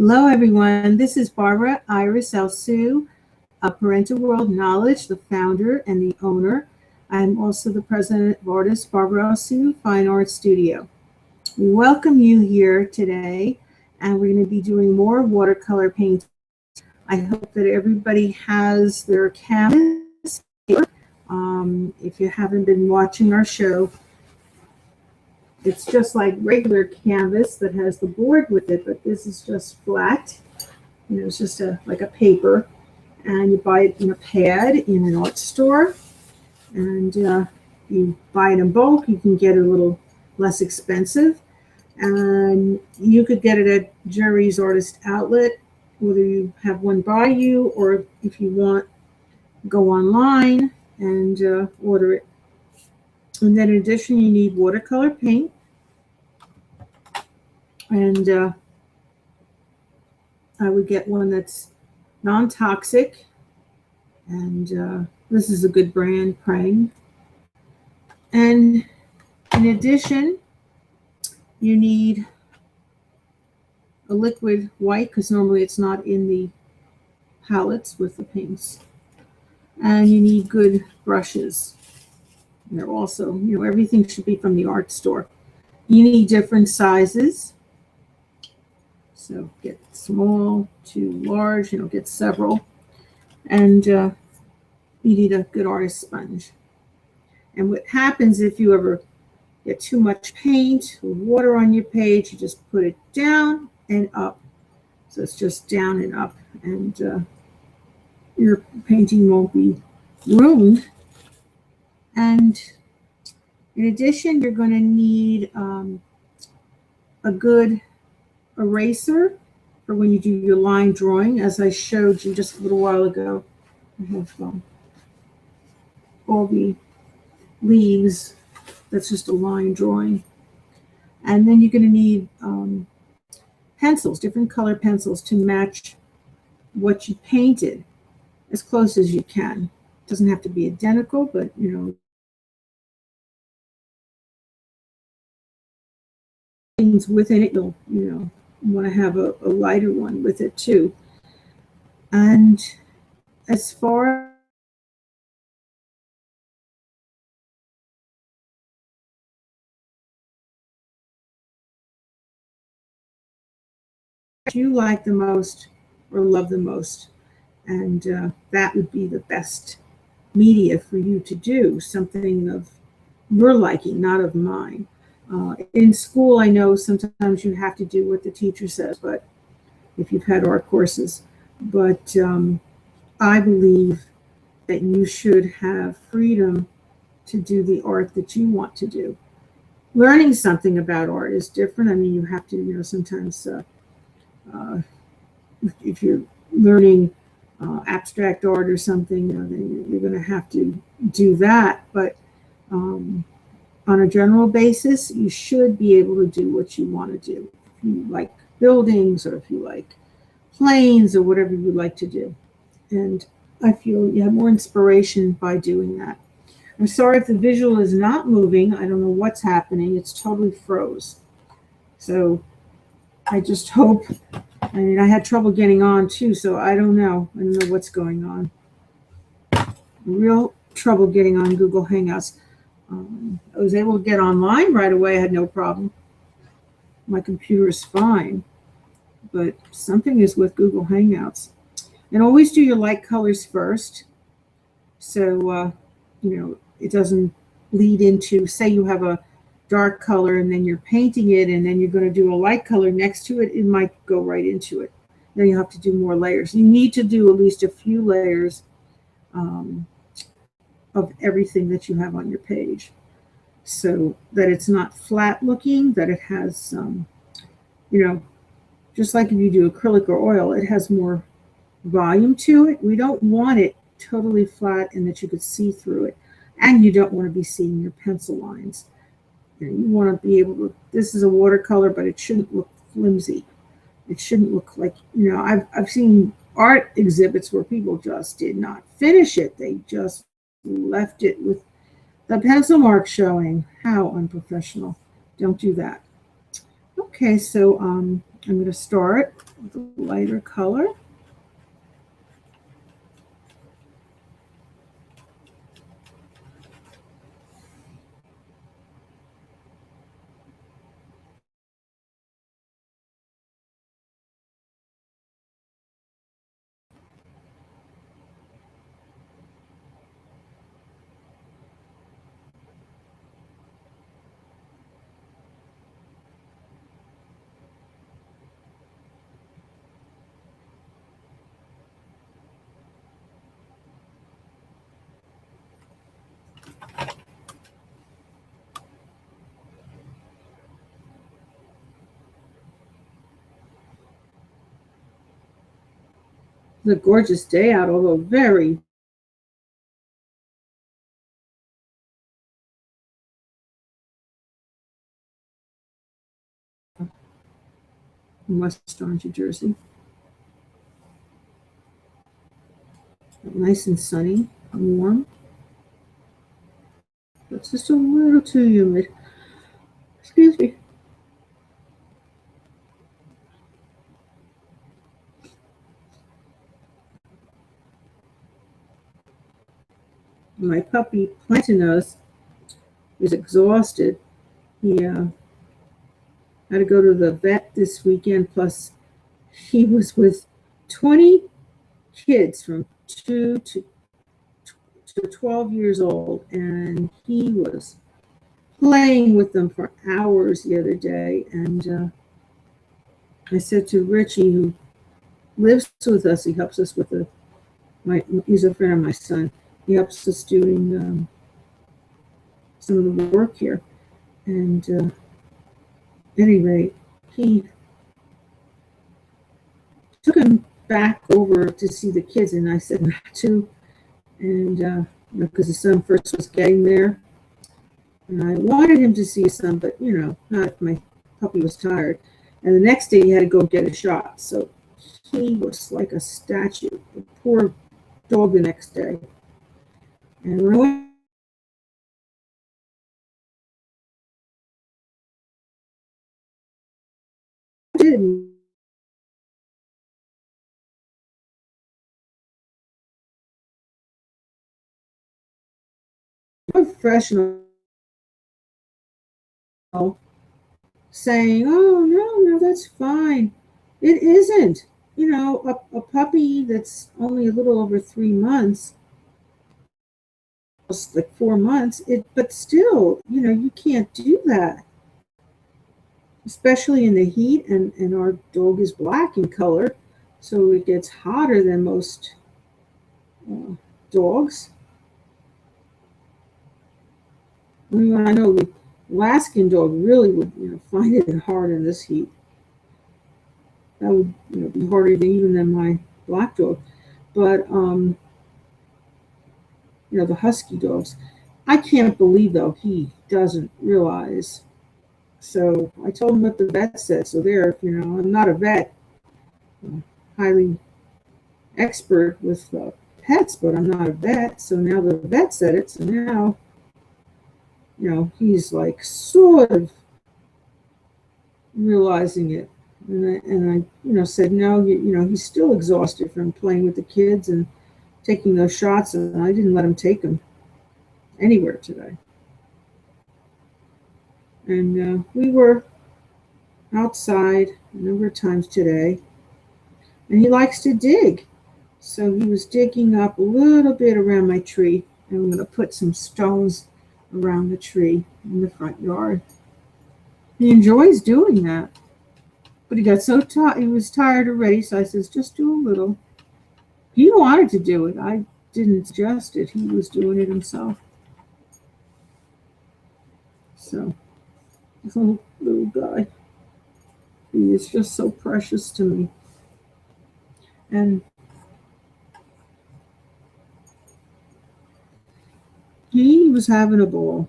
Hello, everyone. This is Barbara Iris Alsu of Parental World Knowledge, the founder and the owner. I'm also the president of Artist Barbara Alsu Fine Art Studio. We welcome you here today, and we're going to be doing more watercolor painting. I hope that everybody has their canvas here. If you haven't been watching our show, it's just like regular canvas that has the board with it, but this is just flat. You know, it's just like a paper, and you buy it in a pad in an art store, and you buy it in bulk. You can get it a little less expensive, and you could get it at Jerry's Artist Outlet, whether you have one by you or if you want, go online and order it. And then in addition, you need watercolor paint. And I would get one that's non-toxic. And this is a good brand, Prang. And in addition, you need a liquid white, because normally it's not in the palettes with the paints. And you need good brushes. They're also, you know, everything should be from the art store. You need different sizes. So get small to large, you know, get several. And you need a good artist sponge. And what happens if you ever get too much paint or water on your page, you just put it down and up. So it's just down and up, and your painting won't be ruined. And in addition, you're going to need a good eraser for when you do your line drawing, as I showed you just a little while ago. I have all the leaves. That's just a line drawing. And then you're going to need pencils, different color pencils to match what you painted as close as you can. It doesn't have to be identical, but you know, things within it, you'll want to have a lighter one with it too. And as far as you like the most or love the most, and that would be the best media for you to do, something of your liking, not of mine. In school, I know sometimes you have to do what the teacher says, but if you've had art courses, but I believe that you should have freedom to do the art that you want to do. Learning something about art is different. I mean, you have to, you know, sometimes if you're learning abstract art or something, you know, then you're going to have to do that. But on a general basis, you should be able to do what you want to do. If you like buildings, or if you like planes, or whatever you like to do. And I feel you have more inspiration by doing that. I'm sorry if the visual is not moving. I don't know what's happening. It's totally froze. So I just hope, I mean, I had trouble getting on too, so I don't know. I don't know what's going on. Real trouble getting on Google Hangouts. I was able to get online right away. I had no problem. My computer is fine, but something is with Google Hangouts. And always do your light colors first, so you know, it doesn't lead into, say you have a dark color and then you're painting it, and then you're going to do a light color next to it, it might go right into it. Then you have to do more layers. You need to do at least a few layers of everything that you have on your page, so that it's not flat looking, that it has you know, just like if you do acrylic or oil, it has more volume to it. We don't want it totally flat and that you could see through it, and you don't want to be seeing your pencil lines. You want to be able to, this is a watercolor, but it shouldn't look flimsy. It shouldn't look like, you know, I've seen art exhibits where people just did not finish it. They just left it with the pencil mark showing. How unprofessional. Don't do that. Okay, so I'm going to start with a lighter color. It's a gorgeous day out, although very in West Orange, New Jersey. Nice and sunny and warm. It's just a little too humid. Excuse me. My puppy Plantinus is exhausted. He had to go to the vet this weekend, plus he was with 20 kids from 2 to 12 years old, and he was playing with them for hours the other day. And I said to Richie, who lives with us, he helps us with he's a friend of my son. He helps us doing some of the work here. And at any rate, he took him back over to see the kids, and I said not to. And because his son first was getting there, and I wanted him to see his son, but not if my puppy was tired. And the next day he had to go get a shot, so he was like a statue. The poor dog the next day. And when I went to professional saying, "Oh no, that's fine." It isn't. A puppy that's only a little over 3 months, like 4 months. But still, you can't do that, especially in the heat. And our dog is black in color, so it gets hotter than most uh, dogs. I mean, I know the Alaskan dog really would, find it hard in this heat. That would, be harder even than my black dog. But the husky dogs, I can't believe though he doesn't realize. So I told him what the vet said. So there, I'm not a vet, highly expert with pets, but I'm not a vet. So now the vet said it. So now, he's like sort of realizing it. And I said, no, he's still exhausted from playing with the kids and taking those shots, and I didn't let him take them anywhere today. And we were outside a number of times today, and he likes to dig. So he was digging up a little bit around my tree, and I'm going to put some stones around the tree in the front yard. He enjoys doing that. But he got so tired, he was tired already, so I says, just do a little. He wanted to do it. I didn't suggest it. He was doing it himself. So, this little guy, he is just so precious to me. And he was having a ball.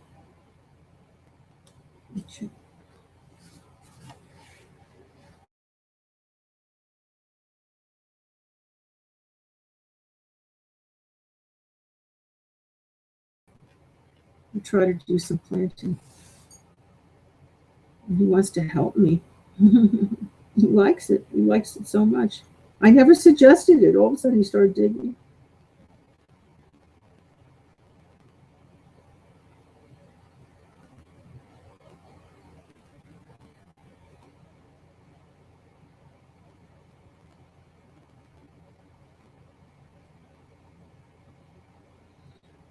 I try to do some planting. And he wants to help me. He likes it. He likes it so much. I never suggested it. All of a sudden he started digging.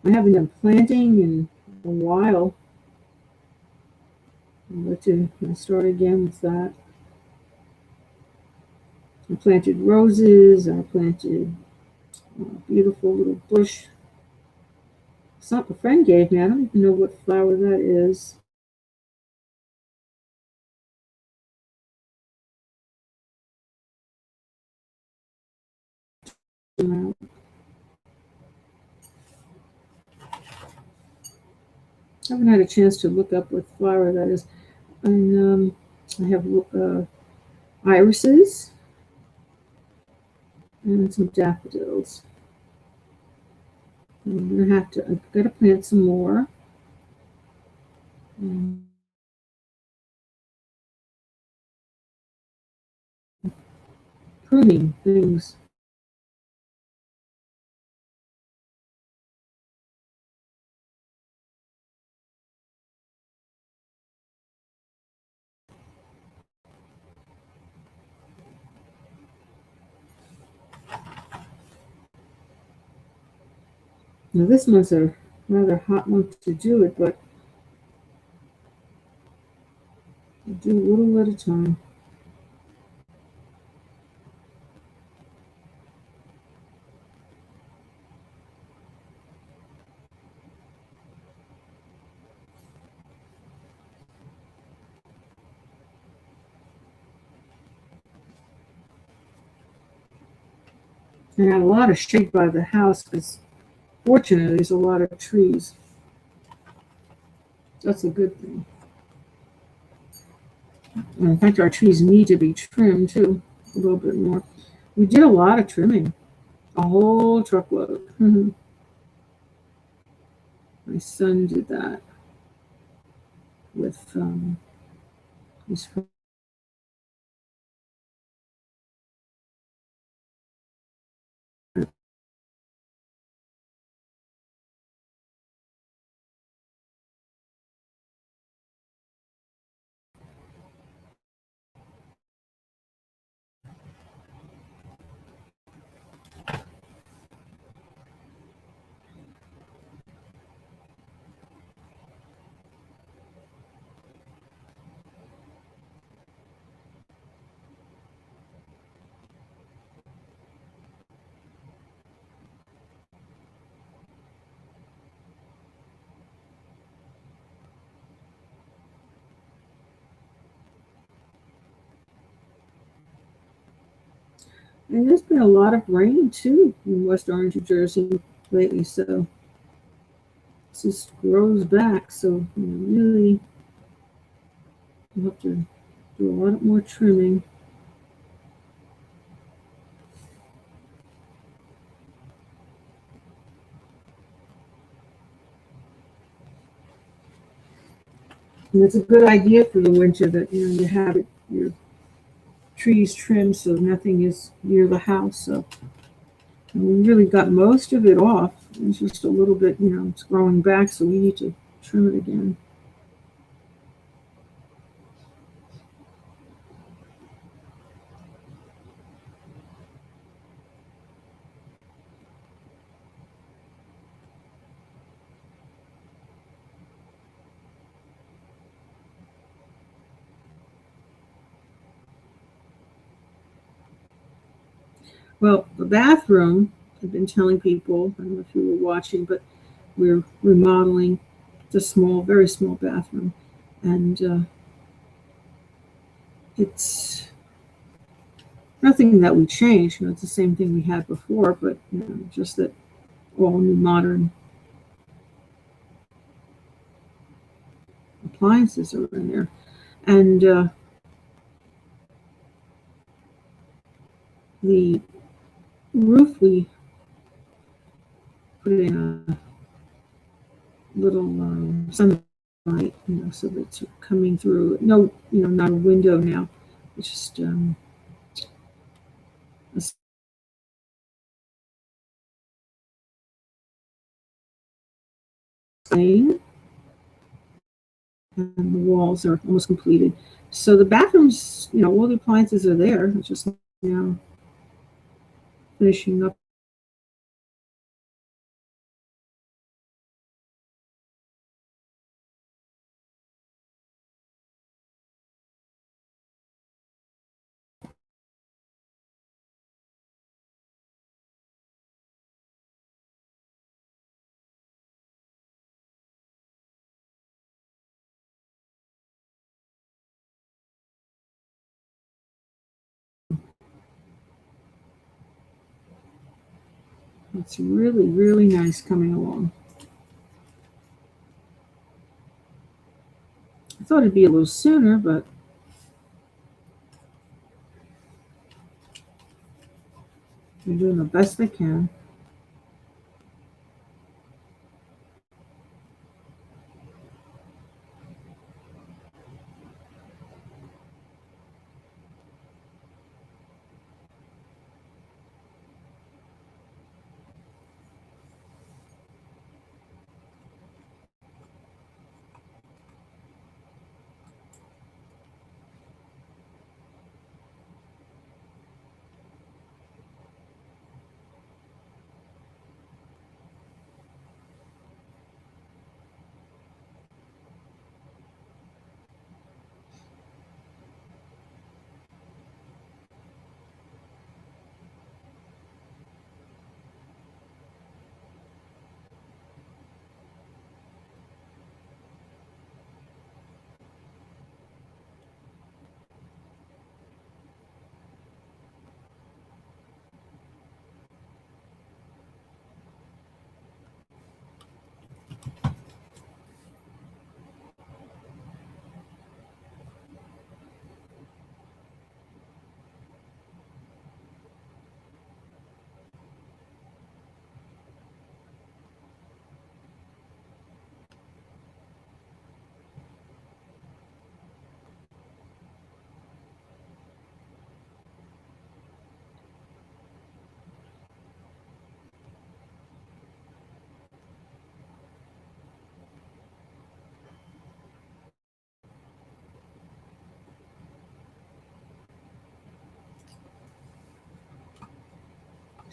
I haven't done planting in a while. I'll let you start again with that. I planted roses. I planted a beautiful little bush. Something a friend gave me. I don't even know what flower that is. I haven't had a chance to look up what flower that is. And I have irises and some daffodils. I've got to plant some more. Pruning things. Now this month's a rather hot month to do it, but I'll do a little at a time. I have a lot of shade by the house because fortunately there's a lot of trees. That's a good thing. And in fact, our trees need to be trimmed too, a little bit more. We did a lot of trimming, a whole truckload. My son did that with his friend. And there's been a lot of rain too in West Orange, New Jersey lately, so it just grows back. So really, you'll have to do a lot more trimming. And it's a good idea for the winter that you have your trees trimmed so nothing is near the house. So and we really got most of it off. It's just a little bit, it's growing back, so we need to trim it again. Well, the bathroom, I've been telling people, I don't know if you were watching, but we're remodeling the small, very small bathroom. And it's nothing that we changed. It's the same thing we had before, but just that all new modern appliances are in there. And the roof, we put in a little sunlight, so that it's coming through. No, not a window now, just and the walls are almost completed. So the bathrooms, all the appliances are there. It's just now finishing up. It's really, really nice coming along. I thought it'd be a little sooner, but they're doing the best they can.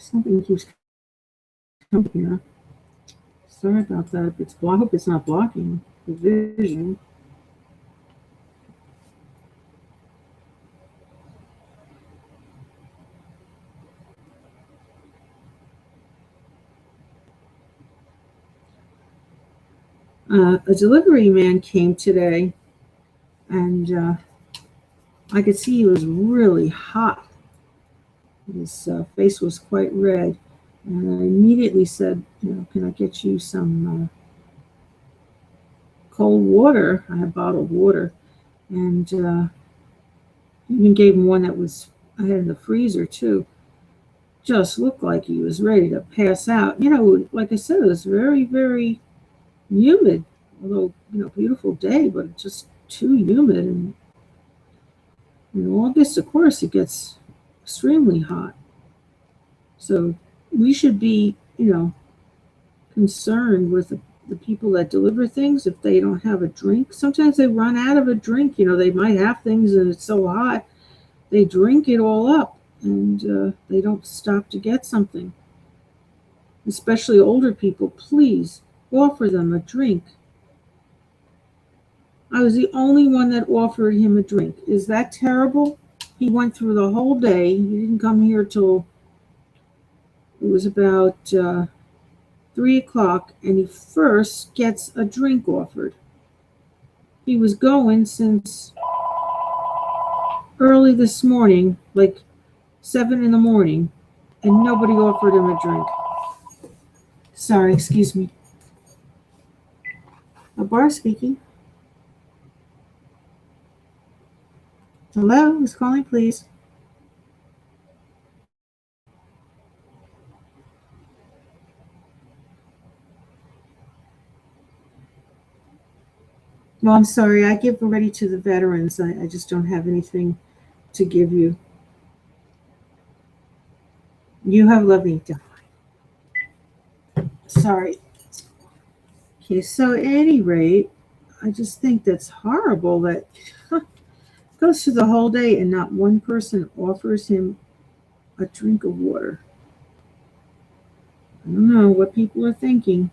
Something keeps coming here. Sorry about that. I hope it's not blocking the vision. A delivery man came today, and I could see he was really hot. His face was quite red, and I immediately said, can I get you some cold water? I had bottled water, and even gave him one that I had in the freezer too. Just looked like he was ready to pass out. Like I said, it was very, very humid. Although, beautiful day, but just too humid. And in August, of course, it gets extremely hot. So we should be, concerned with the people that deliver things if they don't have a drink. Sometimes they run out of a drink. They might have things and it's so hot, they drink it all up, and they don't stop to get something. Especially older people, please offer them a drink. I was the only one that offered him a drink. Is that terrible? He went through the whole day. He didn't come here till it was about 3 o'clock, and he first gets a drink offered. He was going since early this morning, like 7 in the morning, and nobody offered him a drink. Sorry, excuse me. A bar speaking. Hello, who's calling, please? No, I'm sorry. I give already to the veterans. I just don't have anything to give you. You have loving time. Sorry. Okay, so at any rate, I just think that's horrible that goes through the whole day and not one person offers him a drink of water. I don't know what people are thinking.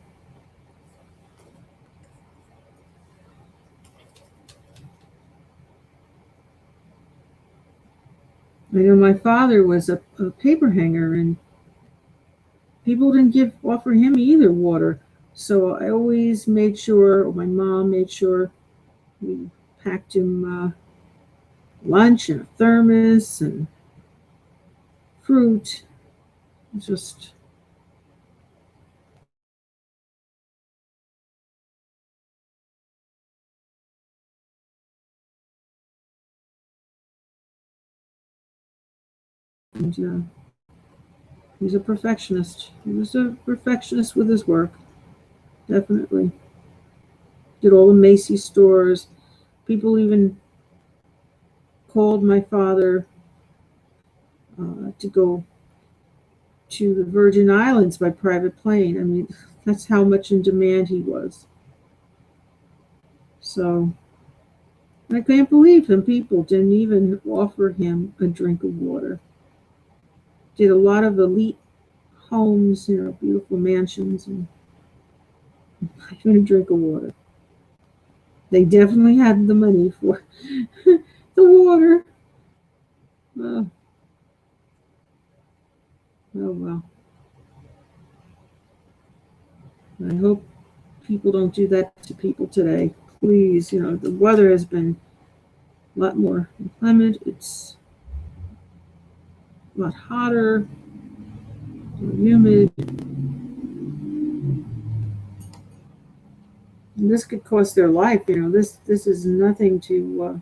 I know my father was a paper hanger, and people didn't offer him either water. So I always made sure, or my mom made sure, we packed him lunch and a thermos and fruit. Just and he's a perfectionist. He was a perfectionist with his work, definitely. Did all the Macy's stores. People even called my father to go to the Virgin Islands by private plane. I mean, that's how much in demand he was. So I can't believe some people didn't even offer him a drink of water. Did a lot of elite homes, beautiful mansions, and not even a drink of water. They definitely had the money for the water. Oh, oh well. I hope people don't do that to people today. Please, the weather has been a lot more inclement. It's a lot hotter, more humid. And this could cost their life. This is nothing to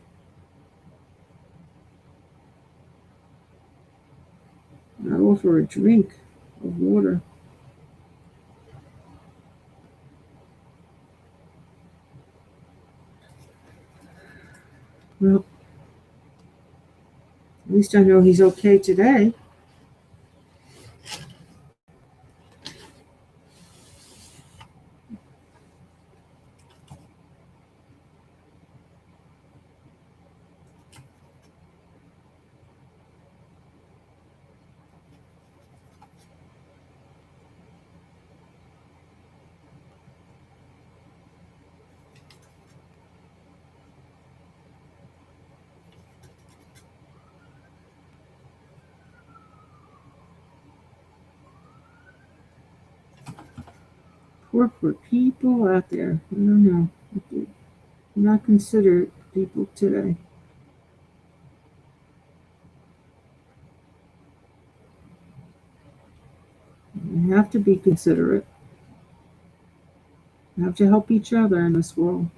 not offer a drink of water. Well, at least I know he's okay today. Poor people out there. I don't know. They're not considerate people today. We have to be considerate. We have to help each other in this world.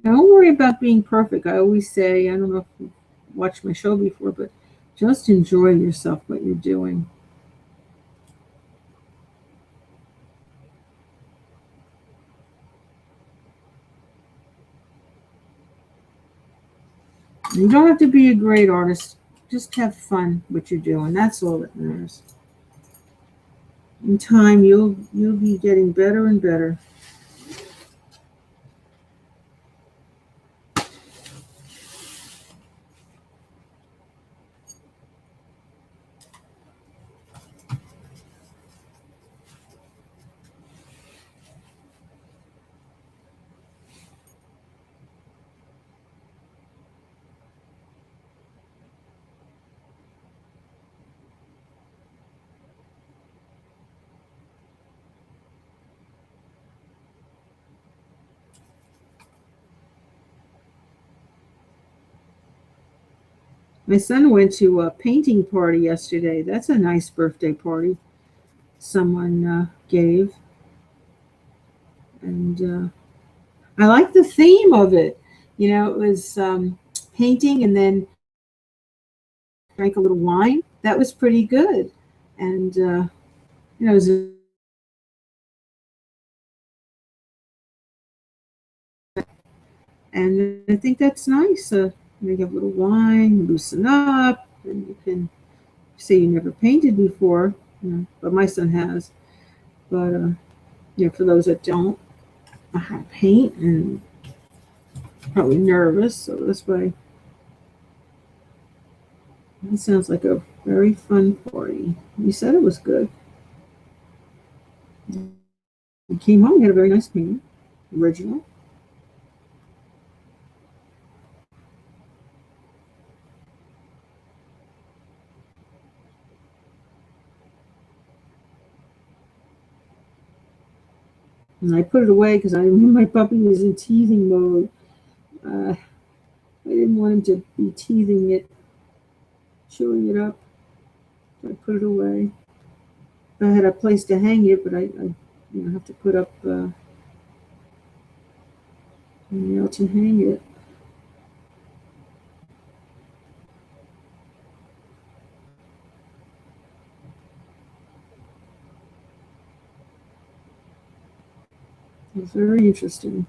Don't worry about being perfect. I always say, I don't know if you've watched my show before, but just enjoy yourself, what you're doing. You don't have to be a great artist. Just have fun what you're doing. That's all that matters. In time, you'll be getting better and better. My son went to a painting party yesterday. That's a nice birthday party someone gave. And I like the theme of it. It was painting and then drank a little wine. That was pretty good. And it was and I think that's nice. You have a little wine, loosen up, and you can say you never painted before, but my son has. But for those that don't know how to paint and probably nervous, so this way, it sounds like a very fun party. He said it was good. He came home, he had a very nice painting, original. And I put it away because I knew my puppy was in teething mode. I didn't want him to be teething it, chewing it up. So I put it away. I had a place to hang it, but I have to put up a nail to hang it. It was very interesting.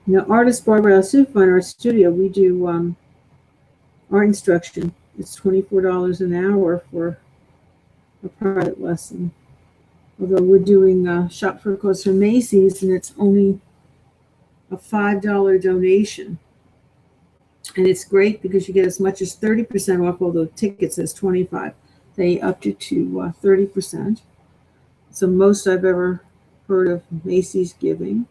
Now, artist Barbara Asuf on our studio, we do art instruction. It's $24 an hour for a private lesson. Although we're doing Shop for a Cause for Macy's, and it's only a $5 donation. And it's great because you get as much as 30% off, although the ticket says 25. They upped it to 30%. It's the most I've ever heard of Macy's giving.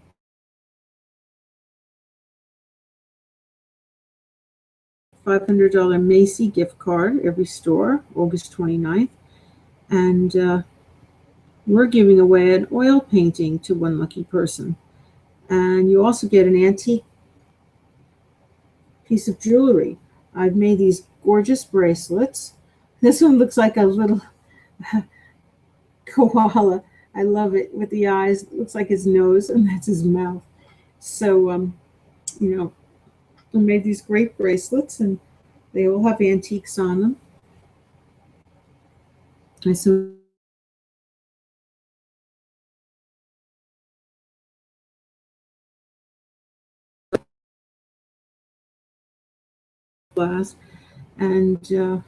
$500 Macy gift card every store, August 29th. And we're giving away an oil painting to one lucky person. And you also get an antique piece of jewelry. I've made these gorgeous bracelets. This one looks like a little koala. I love it with the eyes. It looks like his nose, and that's his mouth. So, I made these great bracelets, and they all have antiques on them. I some class, and you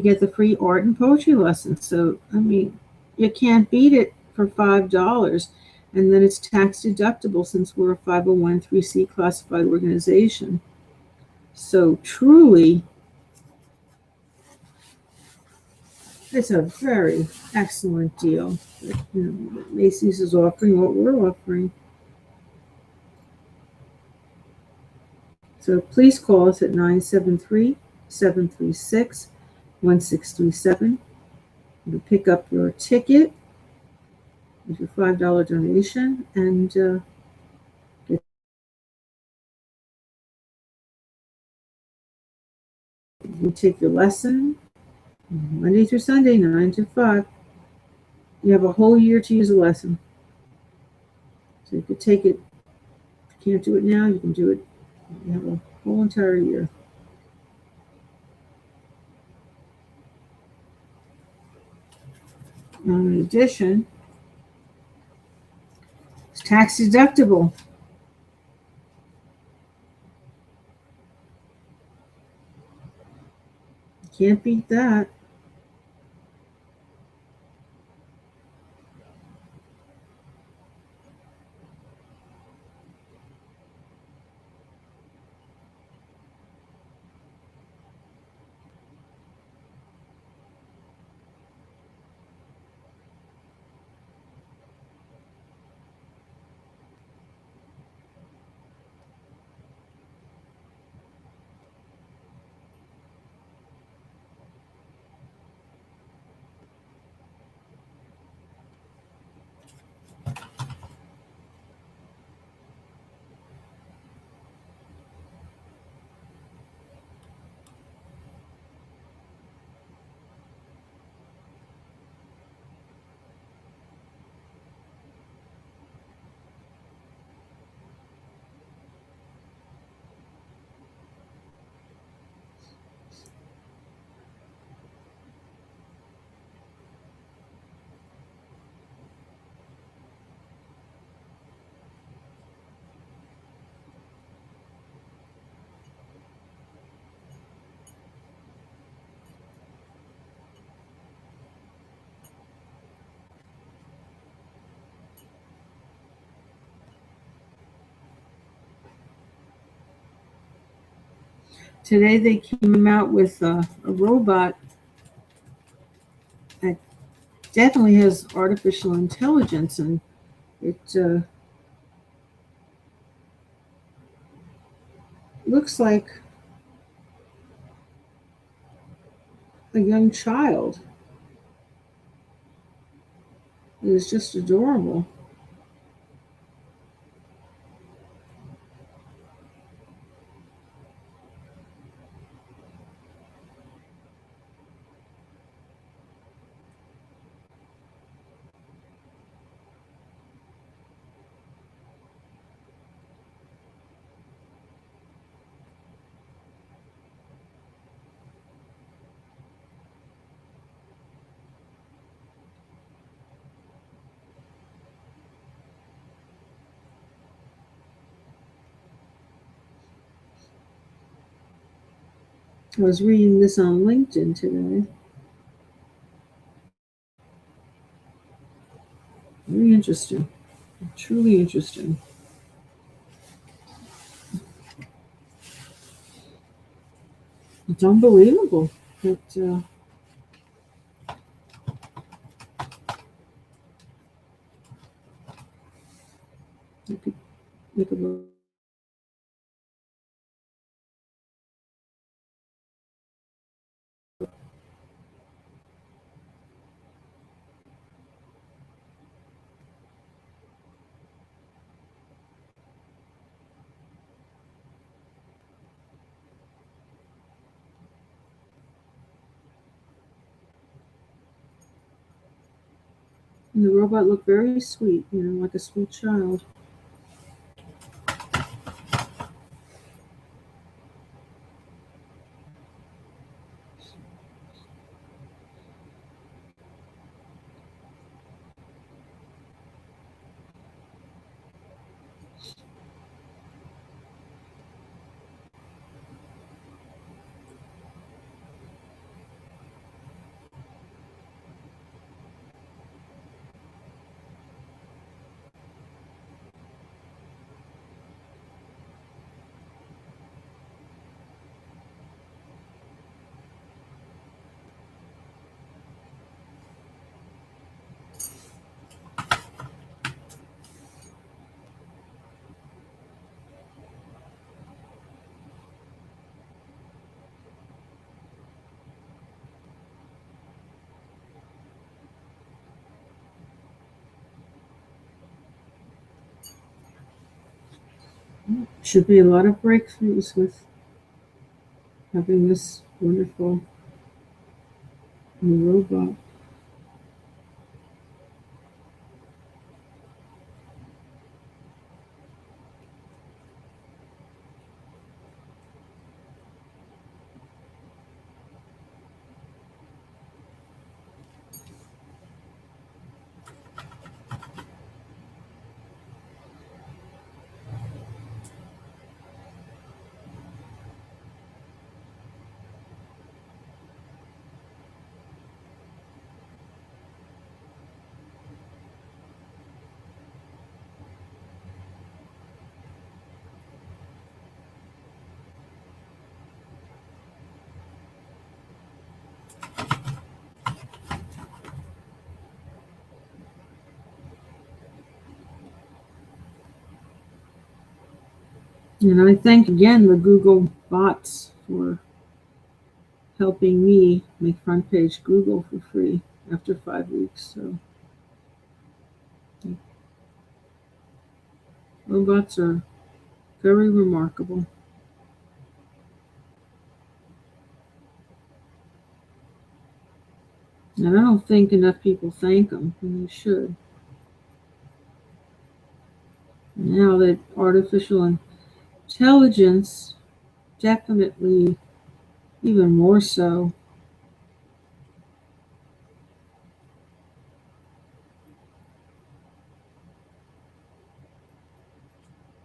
get the free art and poetry lesson. So, I mean, you can't beat it for $5. And then it's tax deductible since we're a 501(c) classified organization. So, truly, it's a very excellent deal. Macy's is offering what we're offering. So please call us at 973-736-1637. You pick up your ticket with your $5 donation, and you take your lesson Monday through Sunday, 9 to 5. You have a whole year to use a lesson. So you could take it. If you can't do it now, you can do it. You have a whole entire year. In addition, it's tax deductible. You can't beat that. today they came out with a robot that definitely has artificial intelligence, and it looks like a young child. It is just adorable. I was reading this on LinkedIn today. Very interesting. Truly interesting. It's unbelievable that you could make a and the robot looked very sweet, like a sweet child. Should be a lot of breakthroughs with having this wonderful new robot. And I thank again the Google bots for helping me make front page Google for free after 5 weeks. So robots are very remarkable. And I don't think enough people thank them, and they should. Now that artificial intelligence, definitely even more so.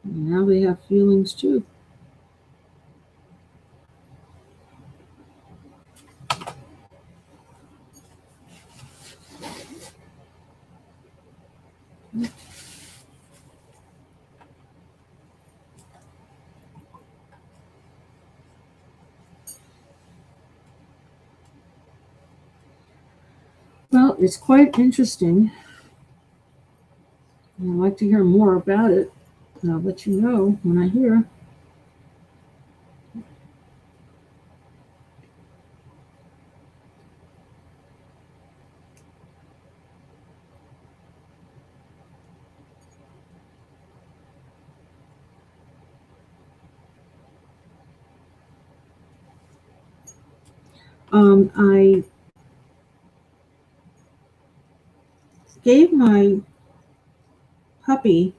Now they have feelings too. it's quite interesting. I'd like to hear more about it. And I'll let you know when I hear. I gave my puppy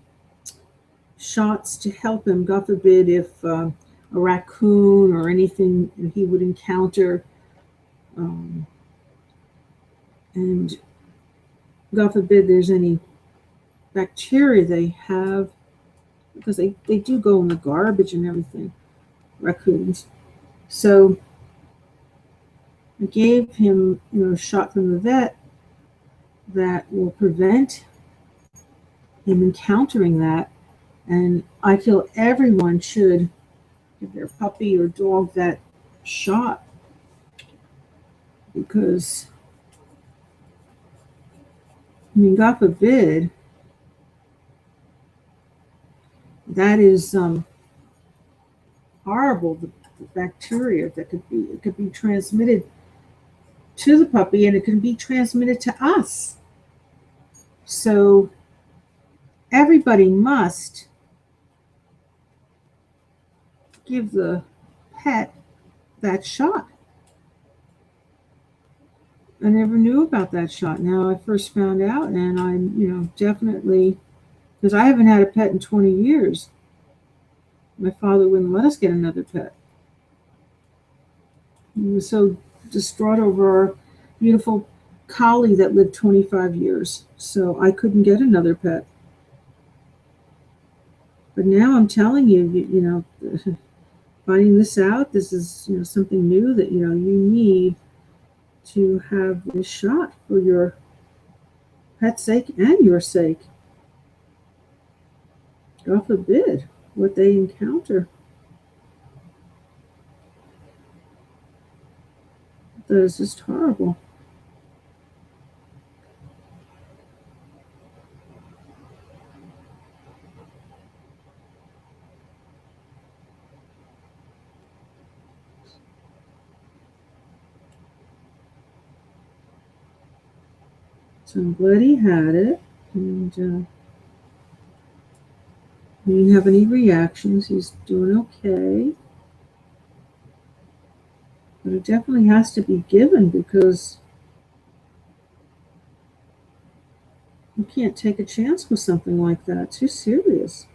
shots to help him, God forbid, if a raccoon or anything he would encounter, and God forbid there's any bacteria they have, because they do go in the garbage and everything, raccoons. So I gave him, a shot from the vet that will prevent him encountering that. And I feel everyone should give their puppy or dog that shot, because, God forbid, that is horrible. The bacteria that could be transmitted to the puppy, and it can be transmitted to us. So everybody must give the pet that shot. I never knew about that shot. Now I first found out, and I'm, definitely, because I haven't had a pet in 20 years. My father wouldn't let us get another pet. He was so distraught over our beautiful collie that lived 25 years. So I couldn't get another pet. But now I'm telling you, finding this out, this is, something new that, you need to have this shot for your pet's sake and your sake. God forbid what they encounter. That is just horrible. So I'm glad he had it, and he didn't have any reactions. He's doing okay. But it definitely has to be given, because you can't take a chance with something like that. It's too serious.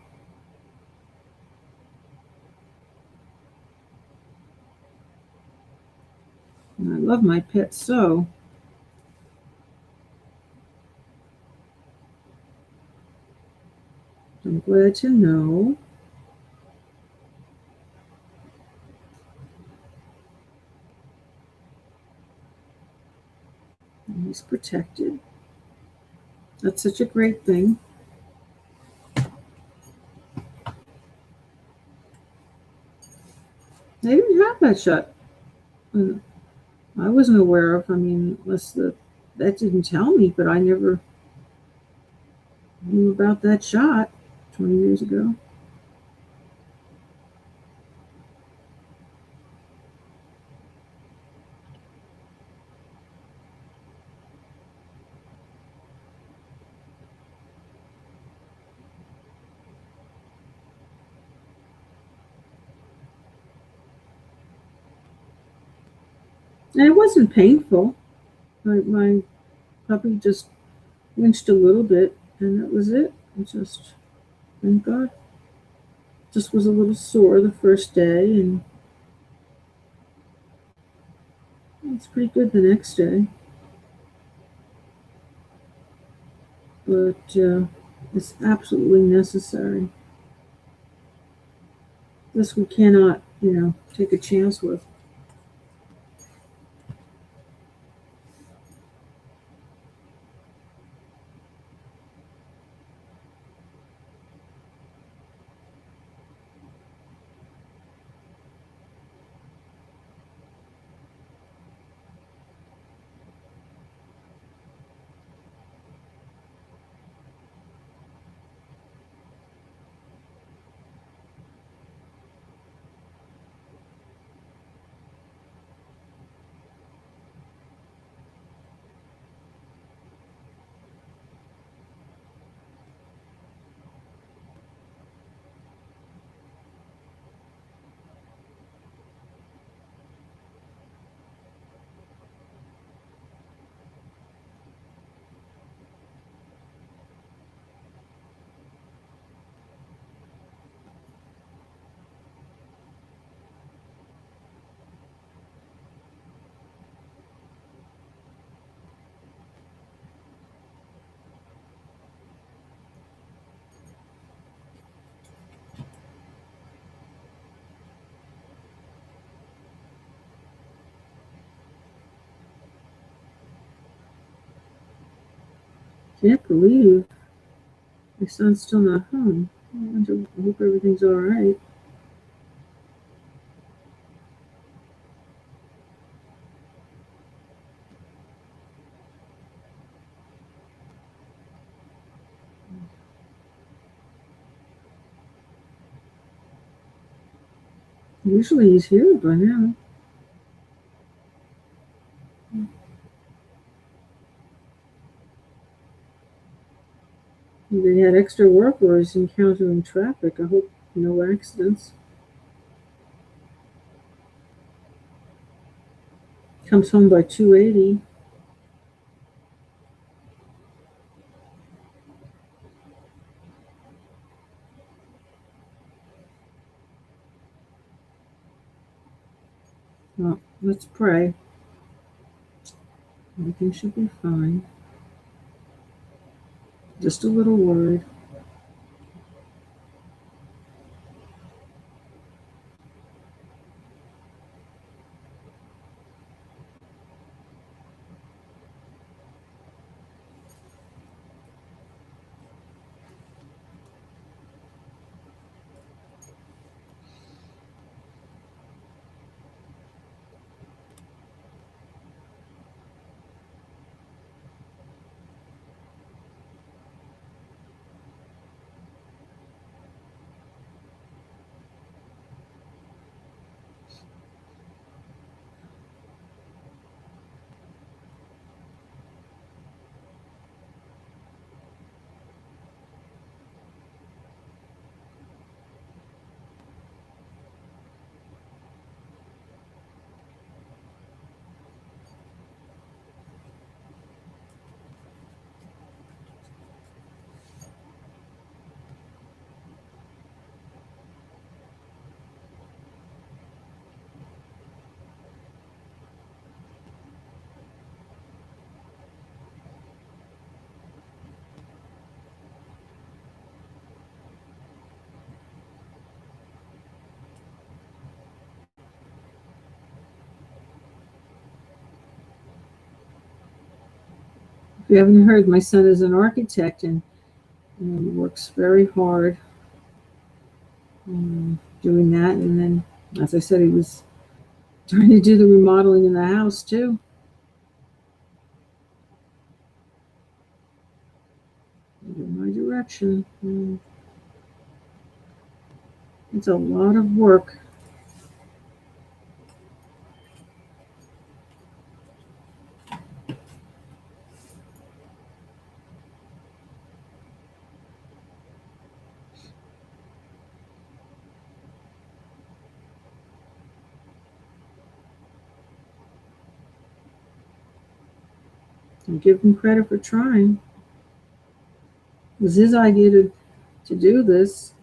And I love my pet so. I'm glad to know. And he's protected. That's such a great thing. They didn't have that shot. I wasn't aware of. Unless the vet didn't tell me, but I never knew about that shot 20 years ago. And it wasn't painful. My puppy just winched a little bit, and that was it. Thank God. Just was a little sore the first day, and it's pretty good the next day. But it's absolutely necessary. This we cannot, take a chance with. Can't believe my son's still not home. I hope everything's all right. Usually he's here by now. Either he had extra work or he's encountering traffic. I hope no accidents. Comes home by 2:80. Well, let's pray. Everything should be fine. Just a little worried. If you haven't heard, my son is an architect and he works very hard doing that. And then, as I said, he was trying to do the remodeling in the house too. In my direction. It's a lot of work. And give him credit for trying. It was his idea to do this.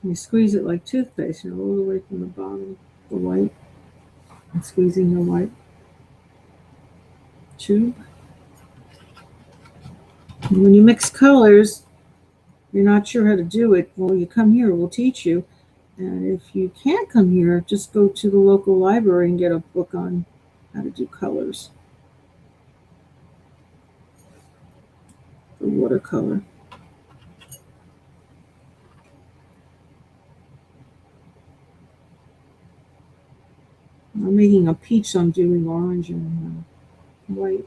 You squeeze it like toothpaste, all the way from the bottom, the white, and squeezing the white tube. And when you mix colors, you're not sure how to do it, well, you come here, we'll teach you. And if you can't come here, just go to the local library and get a book on how to do colors for watercolor. I'm making a peach, so I'm doing orange and white.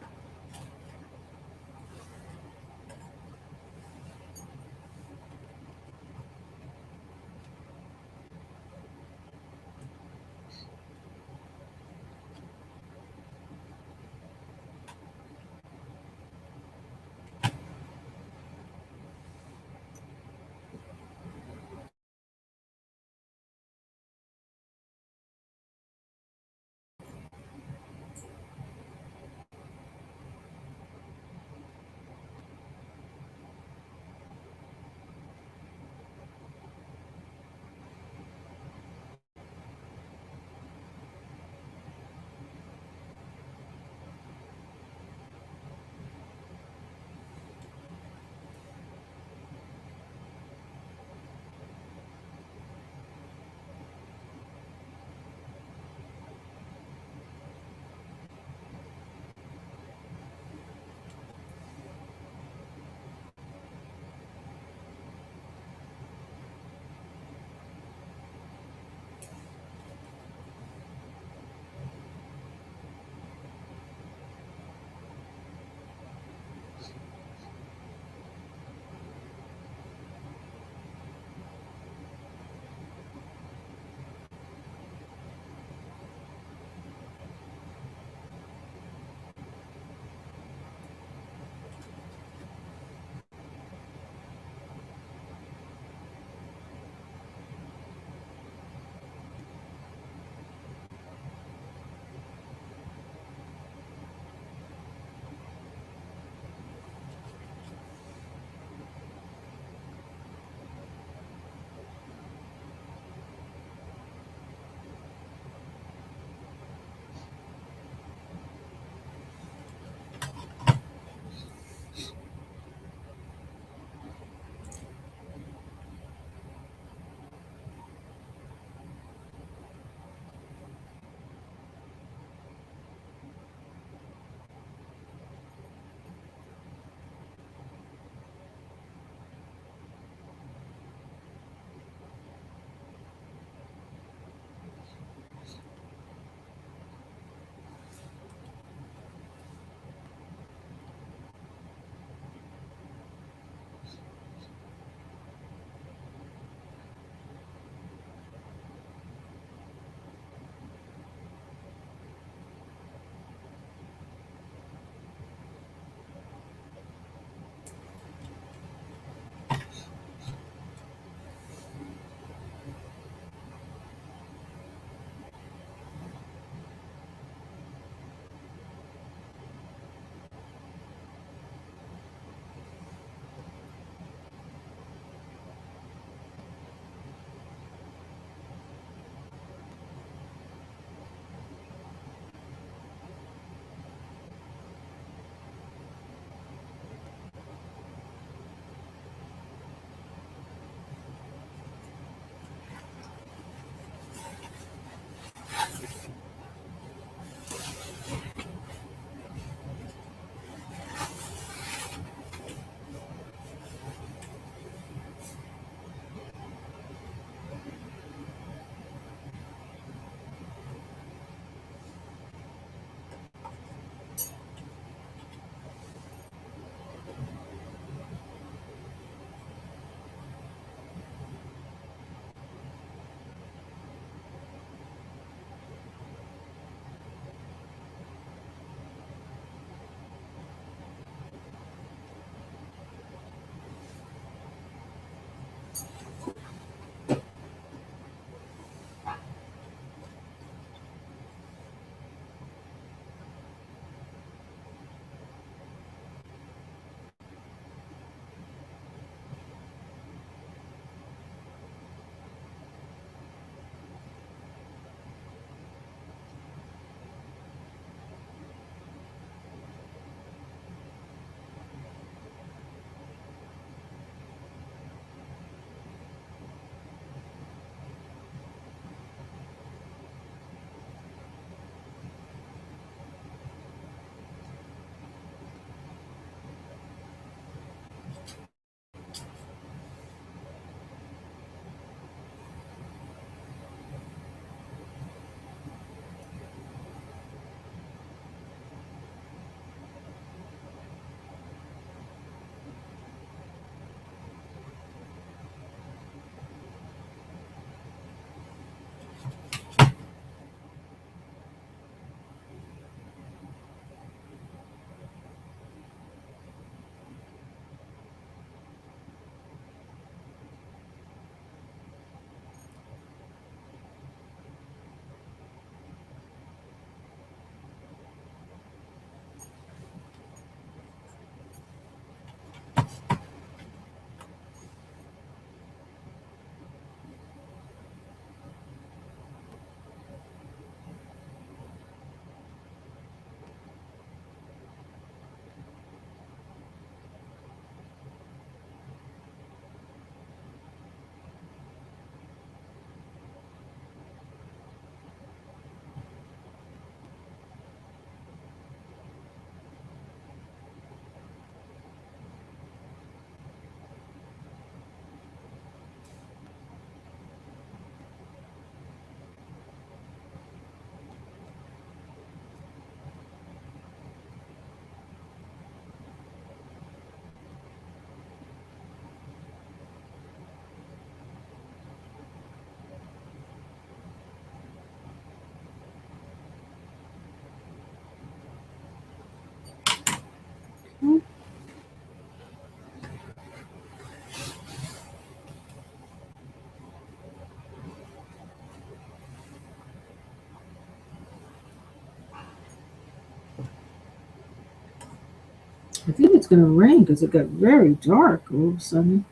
I think it's going to rain because it got very dark all of a sudden.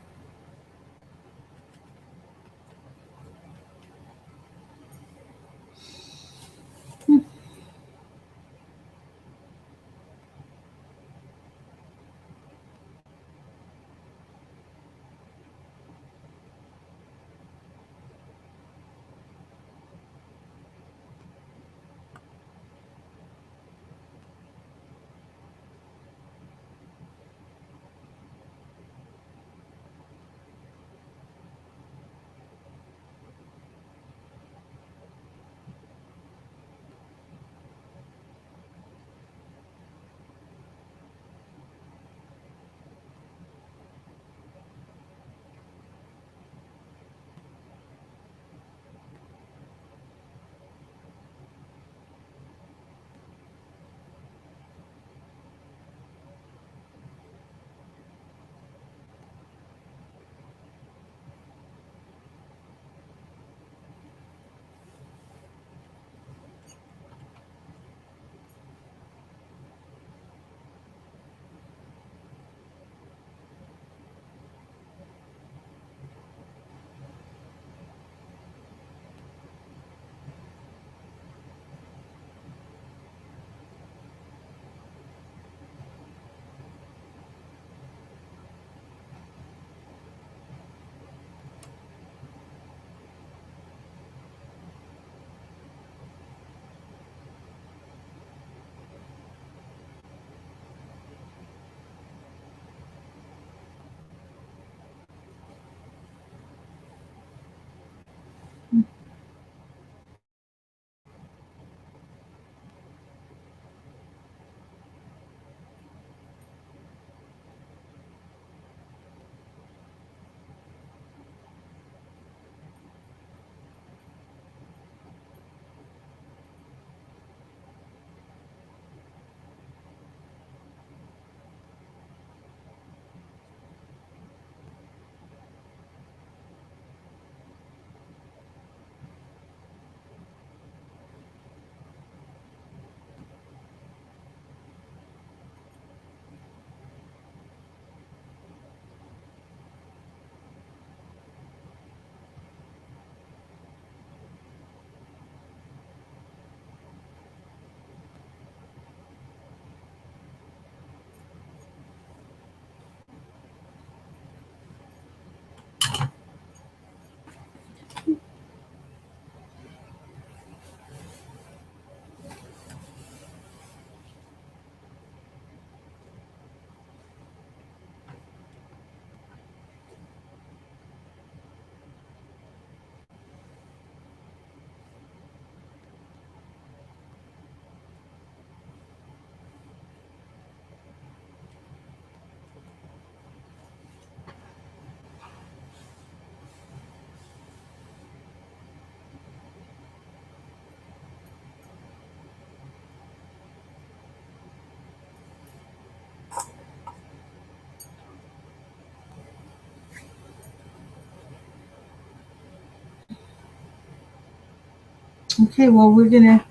Okay, well, we're going to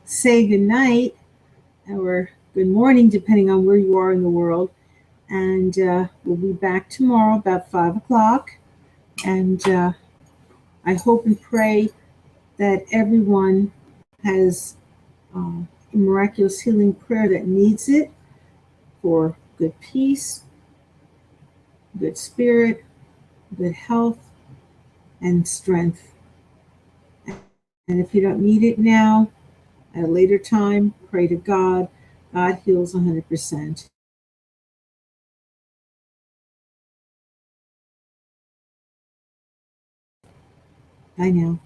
say good night or good morning, depending on where you are in the world. And we'll be back tomorrow about 5 o'clock. And I hope and pray that everyone has a miraculous healing prayer that needs it for good peace, good spirit, good health, and strength. And if you don't need it now, at a later time, pray to God. God heals 100%. Bye now.